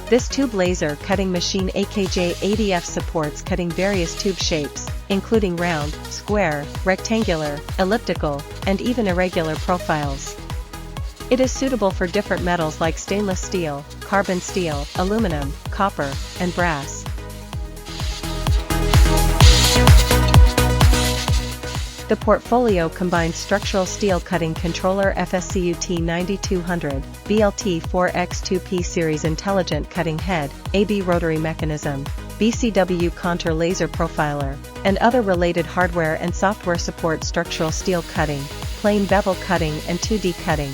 This tube laser cutting machine AKJ80F supports cutting various tube shapes, including round, square, rectangular, elliptical, and even irregular profiles. It is suitable for different metals like stainless steel, carbon steel, aluminum, copper, and brass. The portfolio combines structural steel cutting controller FSCUT 9200, BLT4X2P series intelligent cutting head, AB rotary mechanism, BCW contour laser profiler, and other related hardware and software support structural steel cutting, plain bevel cutting and 2D cutting.